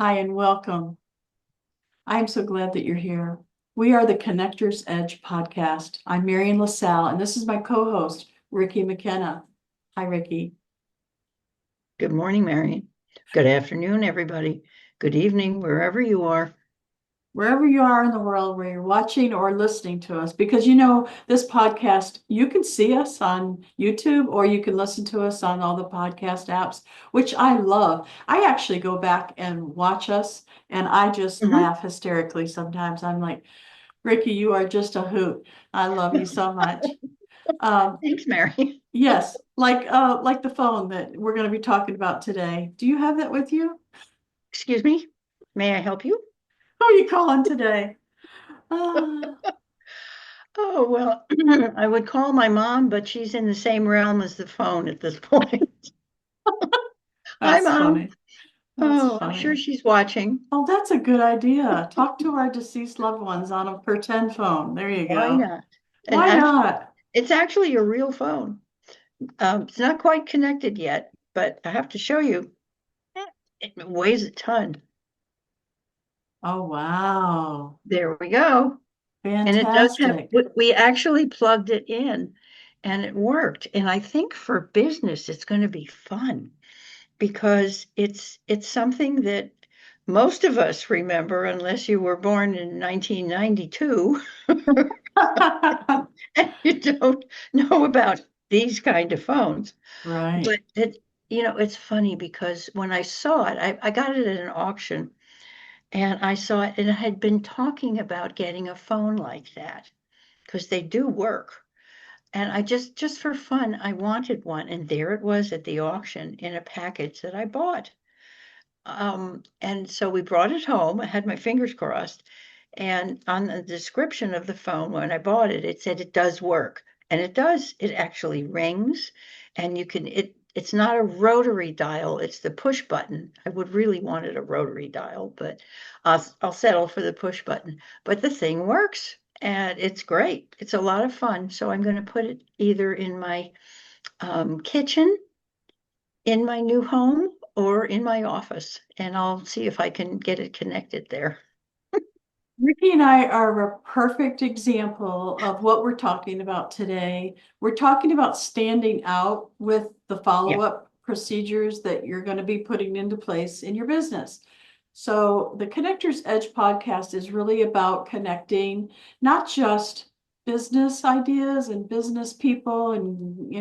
Hi and welcome. I'm so glad that you're here. We are the Connectors Edge podcast. I'm Marian LaSalle, and this is my co-host, Ricky McKenna. Hi, Ricky. Good morning, Marian. Good afternoon, everybody. Good evening, wherever you are. Wherever you are in the world where you're watching or listening to us, because this podcast, you can see us on YouTube or you can listen to us on all the podcast apps, which I love. I actually go back and watch us, and I just Mhm. laugh hysterically sometimes. I'm like, Ricky, you are just a hoot. I love you so much. Um, Thanks, Mary. yes, like the phone that we're going to be talking about today. Do you have that with you? Excuse me. May I help you? Who are you calling today? Ah, Oh, well, I would call my mom, but she's in the same realm as the phone at this point. Hi, that's Mom. funny. That's Oh, I'm sure funny. she's watching. Oh, that's a good idea. Talk to our deceased loved ones on a pretend phone. There you Why go. not? And Why actually, not? it's actually a real phone. It's not quite connected yet, but I have to show you. It weighs a ton. Oh, wow. There we go. And it does have, Fantastic. we actually plugged it in and it worked. And I think for business, it's going to be fun because it's something that most of us remember, unless you were born in 1992 and you don't know about these kind of phones. Right. But it's funny because when I saw it, I got it at an auction and I saw it and I had been talking about getting a phone like that because they do work. And I just for fun, I wanted one. And there it was at the auction in a package that I bought. And so we brought it home. I had my fingers crossed. And on the description of the phone when I bought it, it said it does work. And it does. It actually rings and it's not a rotary dial, it's the push button. I would really wanted a rotary dial, but I'll settle for the push button. But the thing works and it's great. It's a lot of fun. So I'm going to put it either in my kitchen in my new home or in my office, and I'll see if I can get it connected there. Ricky and I are a perfect example of what we're talking about today. We're talking about standing out with the Yeah. follow-up procedures that you're going to be putting into place in your business. So the Connectors Edge podcast is really about connecting not just business ideas and business people and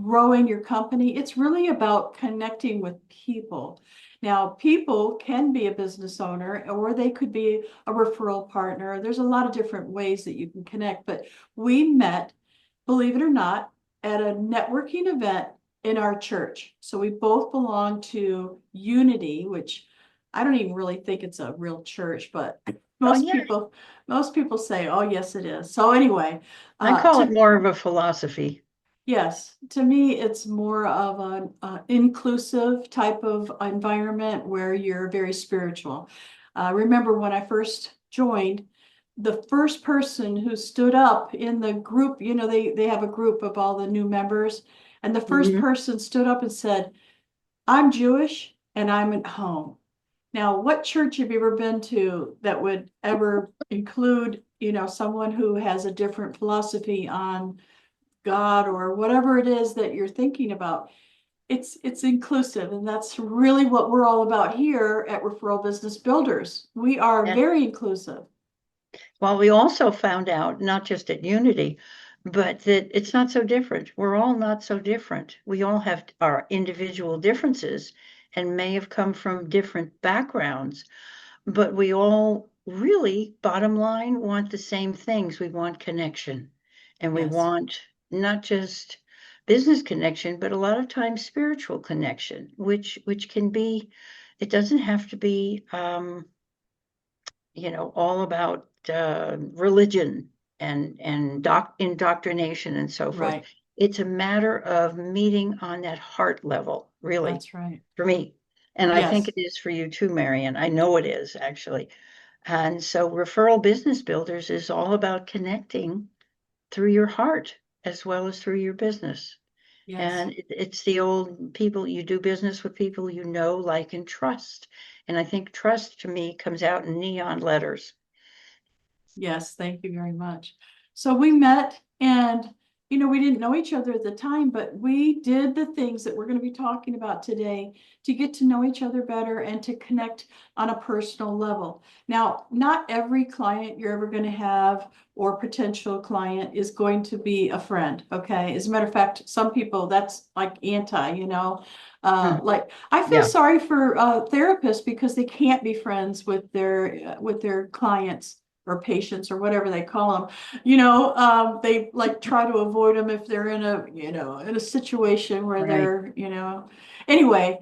growing your company. It's really about connecting with people. Now, people can be a business owner or they could be a referral partner. There's a lot of different ways that you can connect, but we met, believe it or not, at a networking event in our church. So we both belong to Unity, which I don't even really think it's a real church, but Oh, most yeah. people most people say, "Oh, yes, it is." So anyway, I call it to more of a philosophy. yes, to me, it's more of an inclusive type of environment where you're very spiritual. Remember when I first joined, the first person who stood up in the group, they have a group of all the new members, and the first Mhm. person stood up and said, "I'm Jewish and I'm at home." Now, what church have you ever been to that would ever include, someone who has a different philosophy on God or whatever it is that you're thinking about? It's inclusive, and that's really what we're all about here at Referral Business Builders. We are Yeah. very inclusive. Well, we also found out, not just at Unity, but that it's not so different. We're all not so different. We all have our individual differences and may have come from different backgrounds, but we all really, bottom line, want the same things. We want connection and we Yes, want not just business connection, but a lot of times spiritual connection, which can be, it doesn't have to be all about religion and indoctrination and so forth. right. It's a matter of meeting on that heart level, really, That's right. for me. And I think Yes. it is for you too, Marian. I know it is actually. And so Referral Business Builders is all about connecting through your heart as well as through your business. Yes. And it's the old people, you do business with people you know, like, and trust. And I think trust to me comes out in neon letters. Yes, thank you very much. So we met and, we didn't know each other at the time, but we did the things that we're going to be talking about today to get to know each other better and to connect on a personal level. Now, not every client you're ever going to have or potential client is going to be a friend, okay? As a matter of fact, some people that's like Mhm. like I feel Yeah, sorry for therapists because they can't be friends with their clients or patients or whatever they call them. They like try to avoid them if they're in a situation where right. anyway,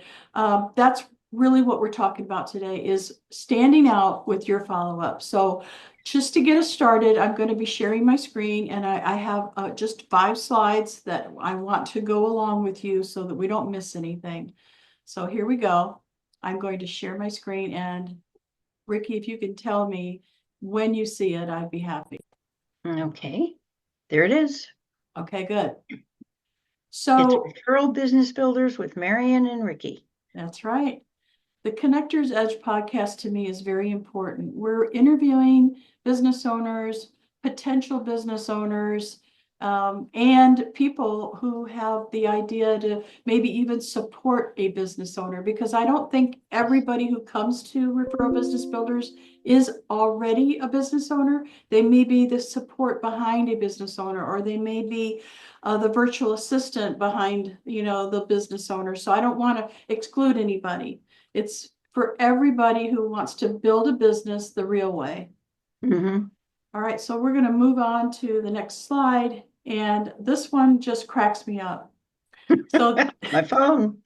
that's really what we're talking about today is standing out with your follow-up. So just to get us started, I'm going to be sharing my screen and I have just 5 slides that I want to go along with you so that we don't miss anything. So here we go. I'm going to share my screen and Ricky, if you can tell me when you see it, I'd be happy. Okay, there it is. Okay, good. It's So Referral Business Builders with Marian and Ricky. that's right. The Connector's Edge podcast to me is very important. We're interviewing business owners, potential business owners, and people who have the idea to maybe even support a business owner, because I don't think everybody who comes to Referral Business Builders is already a business owner. They may be the support behind a business owner, or they may be the virtual assistant behind, the business owner. So I don't want to exclude anybody. It's for everybody who wants to build a business the real way. Mhm. All right, so we're going to move on to the next slide. And this one just cracks me up. So My phone.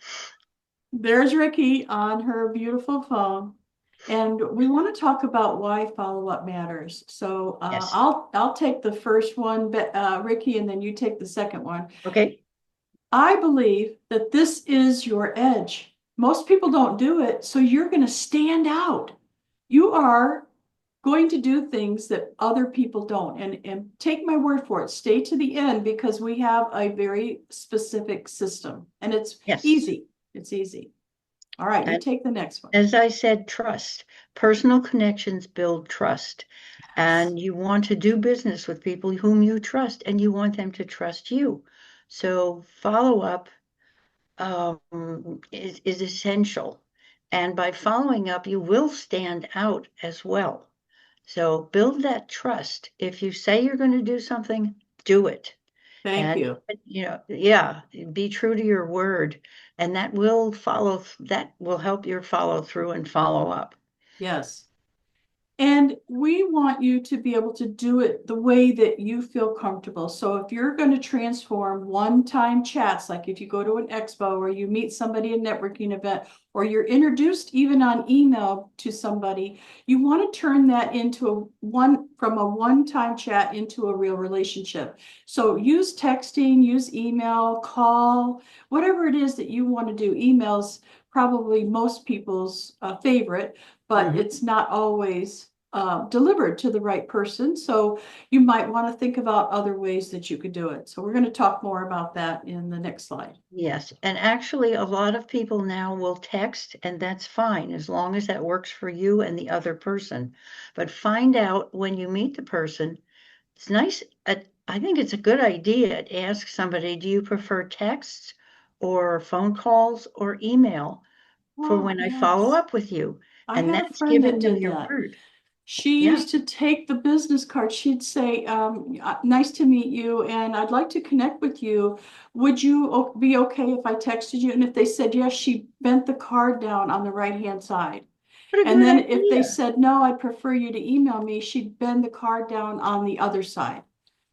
there's Ricky on her beautiful phone. And we want to talk about why follow-up matters. So Yes. I'll take the first one, Ricky, and then you take the second one. Okay. I believe that this is your edge. Most people don't do it, so you're going to stand out. You are going to do things that other people don't. And take my word for it, stay to the end because we have a very specific system and it's Yes. easy. It's easy. All right, you And take the next one. as I said, trust. Personal connections build trust. Yes. And you want to do business with people whom you trust, and you want them to trust you. So follow up is essential. And by following up, you will stand out as well. So build that trust. If you say you're going to do something, do it. Thank And you. yeah, be true to your word. And that will help your follow through and follow up. Yes. And we want you to be able to do it the way that you feel comfortable. So if you're going to transform one-time chats, like if you go to an expo or you meet somebody at a networking event, or you're introduced even on email to somebody, you want to turn that into from a one-time chat into a real relationship. So use texting, use email, call, whatever it is that you want to do. Email's probably most people's favorite, but Mhm. it's not always delivered to the right person. So you might want to think about other ways that you could do it. So we're going to talk more about that in the next slide. Yes, and actually, a lot of people now will text, and that's fine as long as that works for you and the other person. But find out when you meet the person. It's nice. I think it's a good idea to ask somebody, do you prefer texts or phone calls or email for Oh, when I follow yes. up with you? I And had a that's friend giving that them did your that. word. She Yeah. used to take the business card. She'd say, nice to meet you, and I'd like to connect with you. Would you be okay if I texted you? And if they said yes, she bent the card down on the right-hand side. What a And good then if they idea. said, no, I'd prefer you to email me, she'd bend the card down on the other side.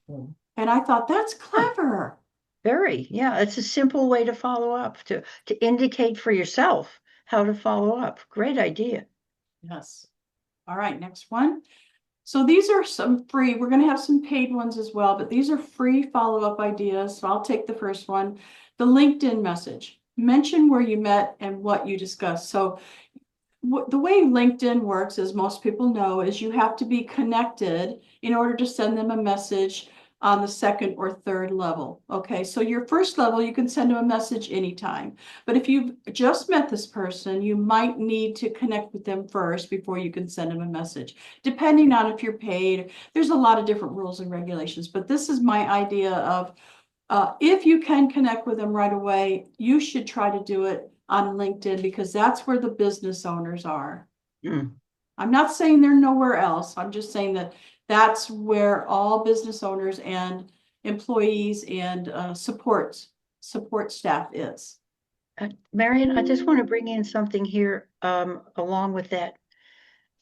And I thought, that's Huh, clever. very. Yeah, it's a simple way to follow up, to indicate for yourself how to follow up. Great idea. Yes. All right, next one. So these are some free, we're going to have some paid ones as well, but these are free follow-up ideas. So I'll take the first one. The LinkedIn message. Mention where you met and what you discussed. So the way LinkedIn works, as most people know, is you have to be connected in order to send them a message on the second or third level. Okay, so your first level, you can send them a message anytime. But if you've just met this person, you might need to connect with them first before you can send them a message, depending on if you're paid. There's a lot of different rules and regulations, but this is my idea of if you can connect with them right away, you should try to do it on LinkedIn because that's where the business owners are. Mm. I'm not saying they're nowhere else. I'm just saying that that's where all business owners and employees and support staff is. Marian, I just want to bring in something here along with that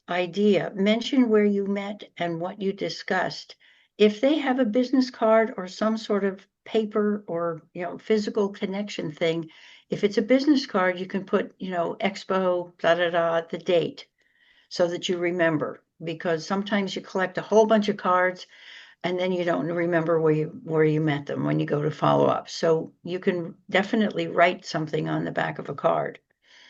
idea. Mention where you met and what you discussed. If they have a business card or some sort of paper or physical connection thing, if it's a business card, you can put expo da da da the date so that you remember. Because sometimes you collect a whole bunch of cards and then you don't remember where you met them when you go to follow up. So you can definitely write something on the back of a card.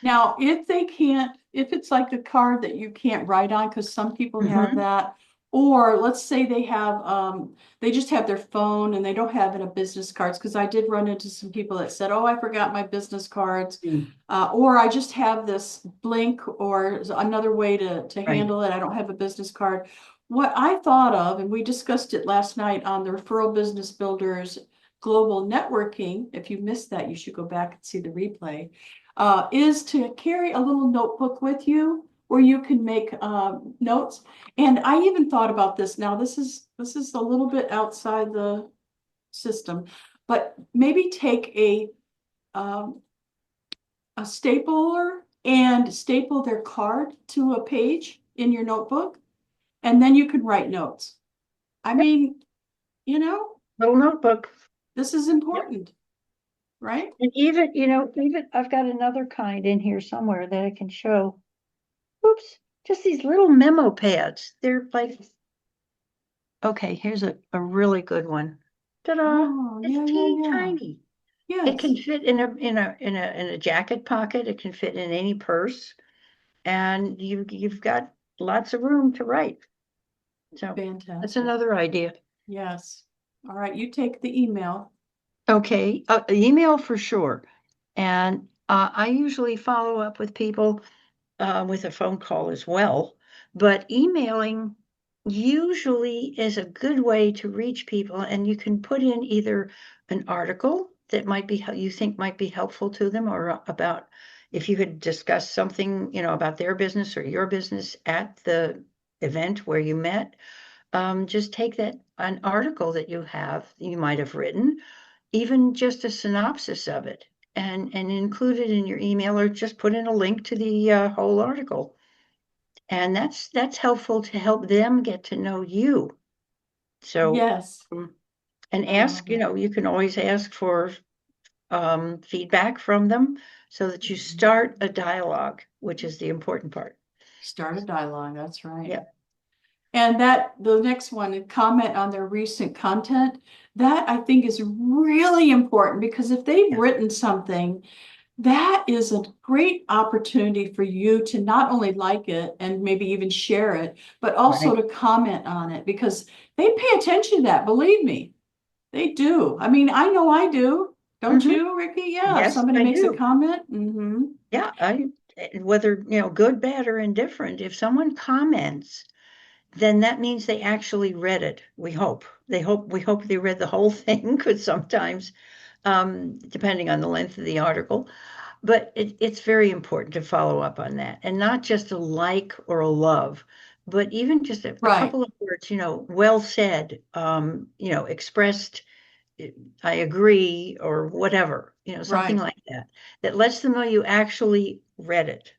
Now, if it's like a card that you can't write on, because some people have Mhm. that, or let's say they just have their phone and they don't have a business cards, because I did run into some people that said, oh, I forgot my business cards, Mm. or I just have this blink or another way to Right. handle it. I don't have a business card. What I thought of, and we discussed it last night on the Referral Business Builders Global Networking. If you missed that, you should go back and see the replay, is to carry a little notebook with you where you can make notes. And I even thought about this. Now, this is a little bit outside the system, but maybe take um, a stapler and staple their card to a page in your notebook, and then you can write notes. I mean, you know, Little notebook. this is Yep. important, right? And even I've got another kind in here somewhere that I can show. Oops, just these little memo pads. They're like, okay, here's a really good one. Ta-da! Oh, It's yeah, yeah, teeny yeah. tiny. It Yes. can fit in a jacket pocket. It can fit in any purse, and you've got lots of room to write. So that's Fantastic. another idea. Yes. All right, you take the email. Okay, email for sure. And I usually follow up with people with a phone call as well. But emailing usually is a good way to reach people, and you can put in either an article that you think might be helpful to them, or about if you could discuss something, about their business or your business at the event where you met. Just take an article that you might have written, even just a synopsis of it, and include it in your email, or just put in a link to the whole article. And that's helpful to help them get to know you. So, Yes, and I love ask, it. you can always ask for feedback from them so that you start a dialogue, which is the important part. Start a dialogue, that's right. Yeah, And the next one, comment on their recent content, that I think is really important because if they've yeah, written something, that is a great opportunity for you to not only like it and maybe even share it, but also right. to comment on it because they pay attention to that, believe me. They do. I mean, I know I do. Don't Hmm. you, Ricky? Yeah, if Yes, somebody I makes a do. comment. Yeah, whether, good, bad, or indifferent, if someone comments, then that means they actually read it. We hope they read the whole thing, because sometimes, depending on the length of the article, but it's very important to follow up on that, and not just a like or a love, but even just a Right, couple of words, well said, expressed, I agree, or whatever, something right. like that, that lets them know you actually read it.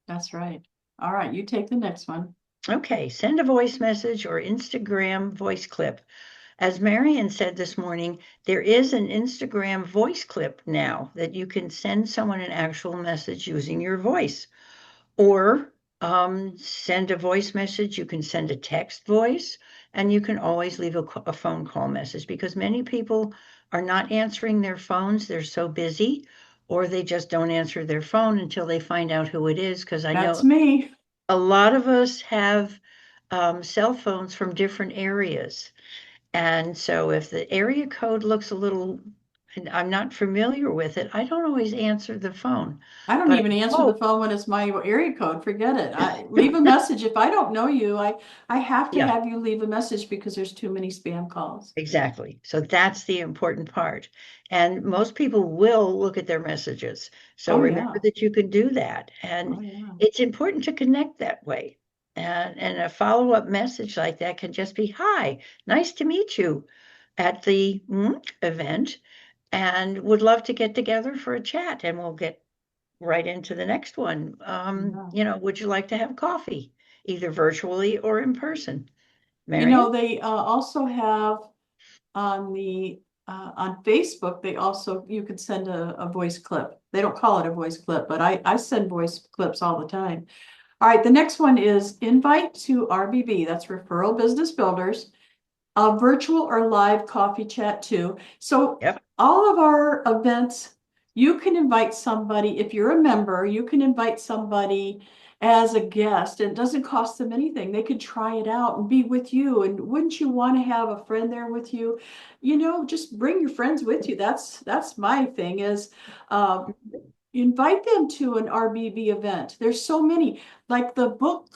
That's right. All right, you take the next one. Okay, send a voice message or Instagram voice clip. As Marian said this morning, there is an Instagram voice clip now that you can send someone an actual message using your voice. Or send a voice message. You can send a text voice, and you can always leave a phone call message, because many people are not answering their phones. They're so busy, or they just don't answer their phone until they find out who it is. Because I That's know me. a lot of us have cell phones from different areas, And so if the area code looks a little, and I'm not familiar with it, I don't always answer the phone. I don't But even I answer the hope, phone when it's my area code. Forget it. I leave a message. If I don't know you, I have to yeah, have you leave a message because there's too many spam calls. exactly. So that's the important part. And most people will look at their messages. So Oh remember yeah. that you can do that. Oh And yeah. it's important to connect that way. And a follow-up message like that can just be, hi, nice to meet you at the event, and would love to get together for a chat, and we'll get right into the next one. Yeah. Would you like to have coffee, either virtually or in person? You Marian? know, they also have on the on Facebook, they also you could send a voice clip. They don't call it a voice clip, but I send voice clips all the time. All right, the next one is invite to RBB. That's Referral Business Builders, a virtual or live coffee chat too. So Yep. all of our events, you can invite somebody. If you're a member, you can invite somebody as a guest. It doesn't cost them anything. They could try it out and be with you. And wouldn't you want to have a friend there with you? You know, just bring your friends with you. That's my thing is invite them to an RBB event. There's so many, like the book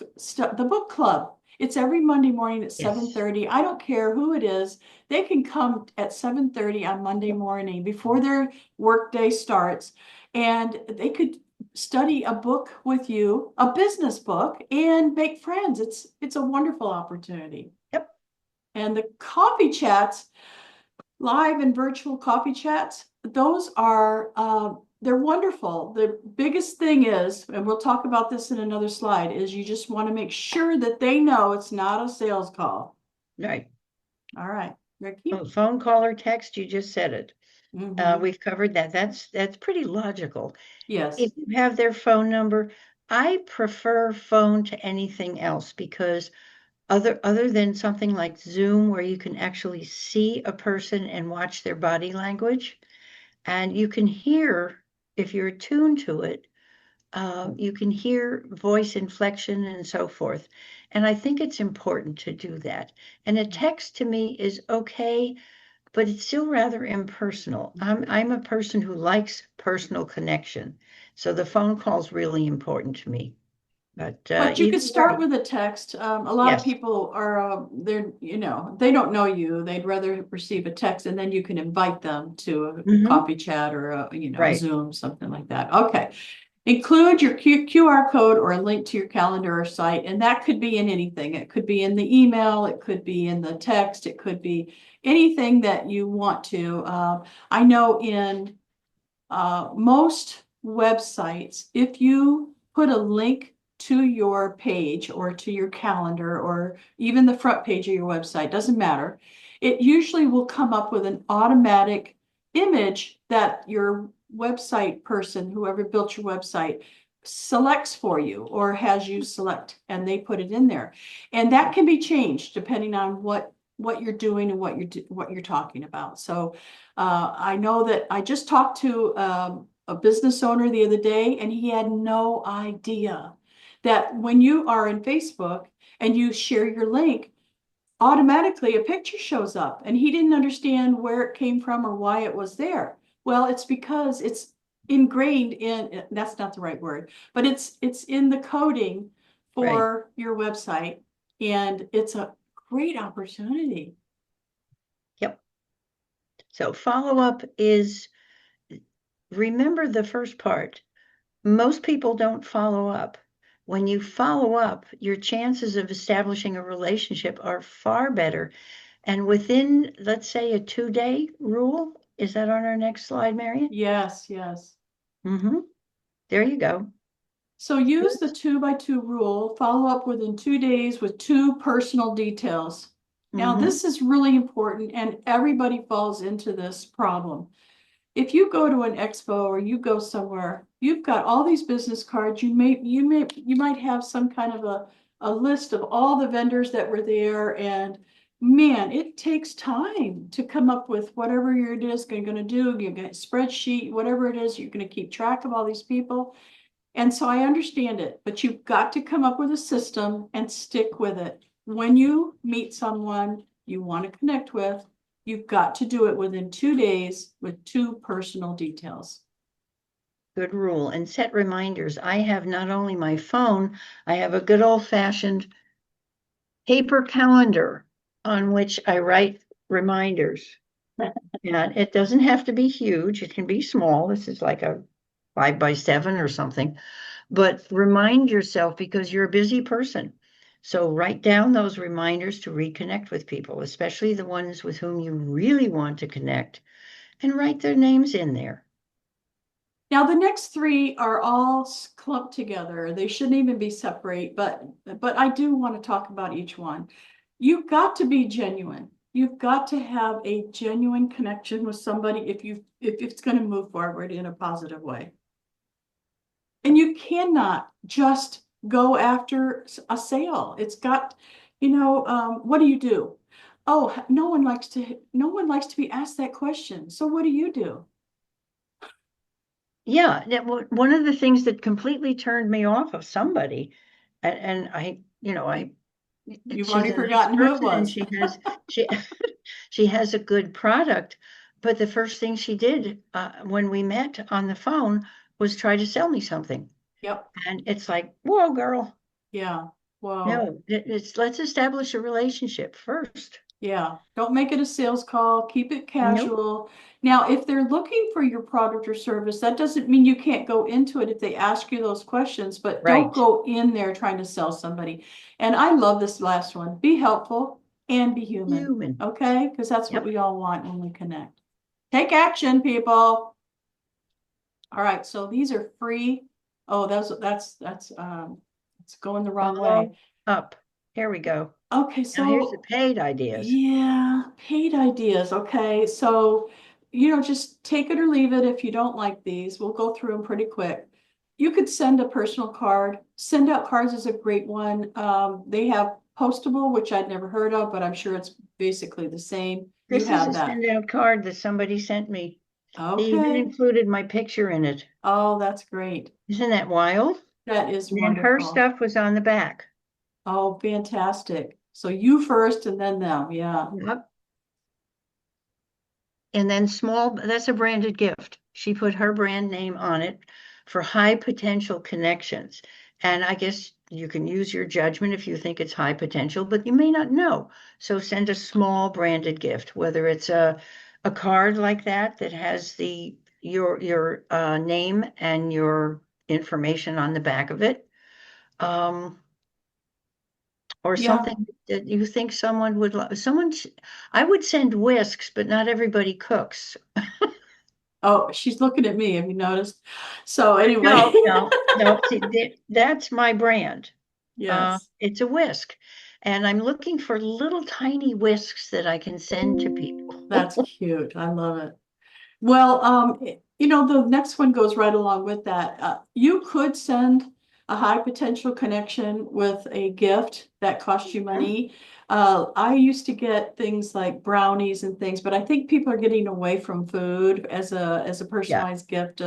club. It's every Monday morning at Yes. 7:30. I don't care who it is. They can come at 7:30 on Monday morning before their workday starts, and they could study a book with you, a business book, and make friends. It's a wonderful opportunity. Yep. And the coffee chats, live and virtual coffee chats, those are they're wonderful. The biggest thing is, and we'll talk about this in another slide, is you just want to make sure that they know it's not a sales call. Right. All right, Ricky. Oh, phone call or text, you just said it. Mm-hmm. We've covered that. That's pretty logical. Yes. If you have their phone number, I prefer phone to anything else because other than something like Zoom where you can actually see a person and watch their body language, and you can hear, if you're attuned to it, you can hear voice inflection and so forth. And I think it's important to do that. And a text to me is okay, but it's still rather impersonal. I'm a person who likes personal connection. So the phone call is really important to me. But But you either could start way, with a text. A lot of yes. people are, they're, you know, they don't know you. They'd rather receive a text and then you can invite them to a Hmm. coffee chat or a Right. Zoom, something like that. Okay. Include your QR code or a link to your calendar or site, and that could be in anything. It could be in the email, it could be in the text, it could be anything that you want to. I know in most websites, if you put a link to your page or to your calendar or even the front page of your website, doesn't matter, it usually will come up with an automatic image that your website person, whoever built your website, selects for you or has you select, and they put it in there. And that can be changed depending on what you're doing and what you're talking about. So I know that I just talked to a business owner the other day, and he had no idea that when you are in Facebook and you share your link, automatically a picture shows up, and he didn't understand where it came from or why it was there. Well, it's because it's ingrained in, that's not the right word, but it's in the coding Right. for your website, and it's a great opportunity. Yep. So follow up is, remember the first part. Most people don't follow up. When you follow up, your chances of establishing a relationship are far better. And within, let's say, a 2-day rule, is that on our next slide, Marion? Yes, yes. Mm-hmm. There you go. So use the 2 by 2 rule, follow up within 2 days with 2 personal details. Now, Mm-hmm. this is really important, and everybody falls into this problem. If you go to an expo or you go somewhere, you've got all these business cards. You might have some kind of a list of all the vendors that were there, and man, it takes time to come up with whatever it is you're going to do. You're going to spreadsheet, whatever it is, you're going to keep track of all these people. And so I understand it, but you've got to come up with a system and stick with it. When you meet someone, you want to connect with, you've got to do it within 2 days with 2 personal details. Good rule. And set reminders. I have not only my phone, I have a good old-fashioned paper calendar on which I write reminders. And it doesn't have to be huge. It can be small. This is like a 5 by 7 or something. But remind yourself because you're a busy person. So write down those reminders to reconnect with people, especially the ones with whom you really want to connect, and write their names in there. Now, the next 3 are all clumped together. They shouldn't even be separate, but I do want to talk about each one. You've got to be genuine. You've got to have a genuine connection with somebody if it's going to move forward in a positive way. And you cannot just go after a sale. It's got, what do you do? Oh, no one likes to be asked that question. So what do you do? Yeah, one of the things that completely turned me off of somebody, and You've she's already a nice forgotten who it person and was. she she has a good product, but the first thing she did when we met on the phone was try to sell me something. Yep. And it's like, whoa, girl, Yeah. Whoa. no, let's establish a relationship first. Yeah. Don't make it a sales call. Keep it Nope. casual. Now, if they're looking for your product or service, that doesn't mean you can't go into it if they ask you those questions, but don't Right. go in there trying to sell somebody. And I love this last one. Be helpful and be human. Human. Okay? Because that's what Yep. we all want when we connect. Take action, people. All right. So these are free. Oh, it's going the wrong Follow way. up. Here we go. Okay. Now here's the So paid ideas. yeah, paid ideas. Okay. So, just take it or leave it if you don't like these. We'll go through them pretty quick. You could send a personal card. Send out cards is a great one. They have postable, which I'd never heard of, but I'm sure it's basically the same. You This is have a that. send out card that somebody sent me. They even Okay. included my picture in it. Oh, that's great. Isn't that wild? That is And then her wonderful. stuff was on the back. Oh, fantastic. So you first and then them. Yeah. Yep. And then that's a branded gift. She put her brand name on it for high potential connections. And I guess you can use your judgment if you think it's high potential, but you may not know. So send a small branded gift, whether it's a card like that has your name and your information on the back of it. Or Yeah. something that you think someone would love. I would send whisks, but not everybody cooks. Oh, she's looking at me. Have you noticed? So anyway, No, no, no. See, that's my brand. yes, It's a whisk, and I'm looking for little tiny whisks that I can send to people. that's cute. I love it. Well, the next one goes right along with that. You could send a high potential connection with a gift that costs you money. I used to get things like brownies and things, but I think people are getting away from food as a Yeah, personalized gift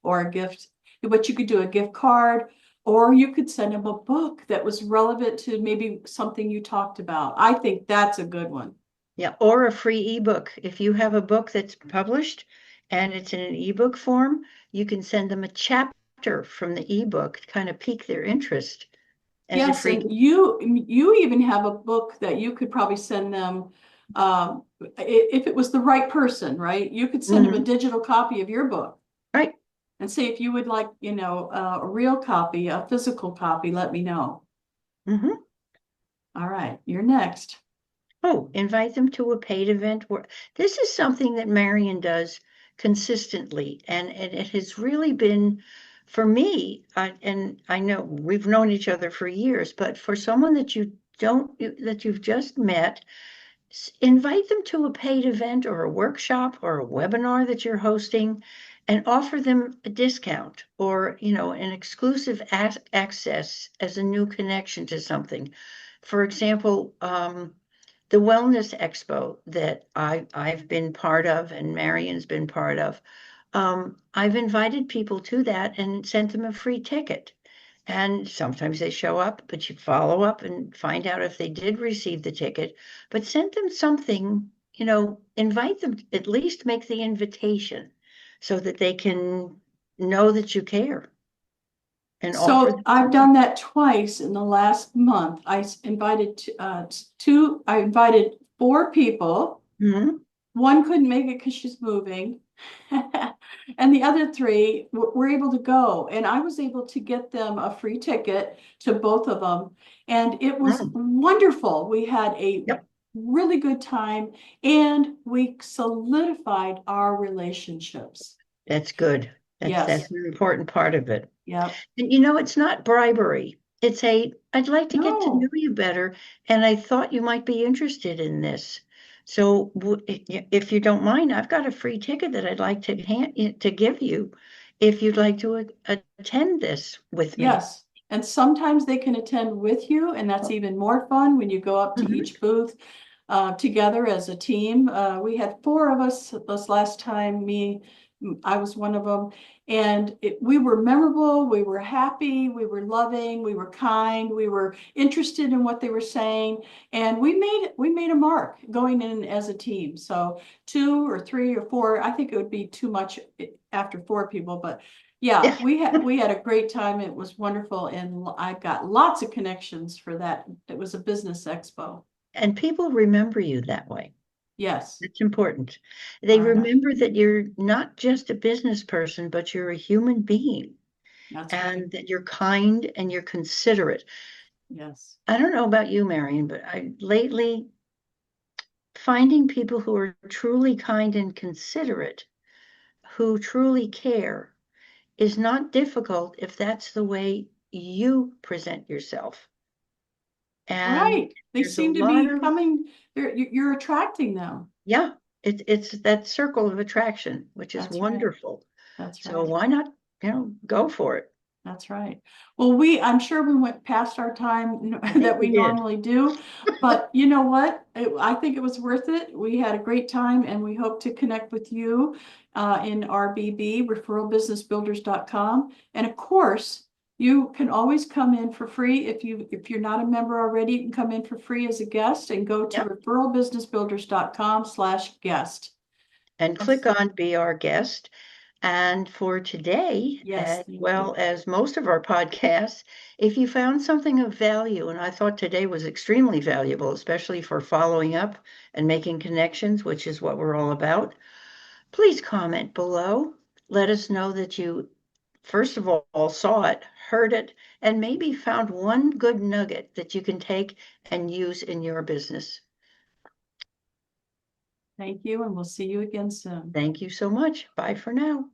or a gift. But you could do a gift card, or you could send them a book that was relevant to maybe something you talked about. I think that's a good one. yeah, or a free ebook. If you have a book that's published and it's in an ebook form, you can send them a chapter from the ebook to kind of pique their interest as a Yes, free and gift. you even have a book that you could probably send them if it was the right person, right? You could send them a Mhm. digital copy of your book Right. and say if you would like, a real copy, a physical copy, let me know. Hmm. All right, you're next. Oh, invite them to a paid event where this is something that Marian does consistently, and it has really been for me. And I know we've known each other for years, but for someone that you've just met, invite them to a paid event or a workshop or a webinar that you're hosting, and offer them a discount or an exclusive access as a new connection to something. For example, the Wellness Expo that I've been part of and Marian's been part of, I've invited people to that and sent them a free ticket. And sometimes they show up, but you follow up and find out if they did receive the ticket, but send them something, invite them, at least make the invitation so that they can know that you care and offer So them I've something. done that twice in the last month. I invited four people. Mhm. One couldn't make it because she's moving. And the other three were able to go. And I was able to get them a free ticket to both of them. And it was Mm. wonderful. We had a Yep, really good time and we solidified our relationships. that's good. That's Yes. an important part of it. Yep. And it's not bribery. I'd like to get to know No. you better, and I thought you might be interested in this. So if you don't mind, I've got a free ticket that I'd like to give you if you'd like to attend this with me. Yes. And sometimes they can attend with you, and that's even more fun when you go up to Mhm. each booth together as a team. We had four of us this last time. I was one of them, and we were memorable. We were happy. We were loving. We were kind. We were interested in what they were saying, and we made a mark going in as a team. So two or three or four. I think it would be too much after four people, but yeah, Yeah, we had a great time. It was wonderful, and I got lots of connections for that. It was a business expo. and people remember you that way. Yes. It's important. They All right. remember that you're not just a business person, but you're a human being, That's right. and that you're kind and you're considerate. Yes. I don't know about you, Marian, but I lately finding people who are truly kind and considerate, who truly care, is not difficult if that's the way you present yourself. And Right. They there's a seem to lot be of, coming, you're attracting them. yeah, it's that circle of attraction, which is That's right. wonderful. That's So right. why not, go for it? That's right. Well, I'm sure we went past our time I think that we we did. normally do, but you know what? I think it was worth it. We had a great time and we hope to connect with you in RBB, referralbusinessbuilders.com. And of course, you can always come in for free. If you're not a member already, you can come in for free as a guest and go to Yep. referralbusinessbuilders.com/guest. And click on Be Our Guest. And for today, Yes, as thank well you. as most of our podcasts, if you found something of value, and I thought today was extremely valuable, especially for following up and making connections, which is what we're all about, please comment below. Let us know that you, first of all, saw it, heard it, and maybe found one good nugget that you can take and use in your business. Thank you, and we'll see you again soon. Thank you so much. Bye for now.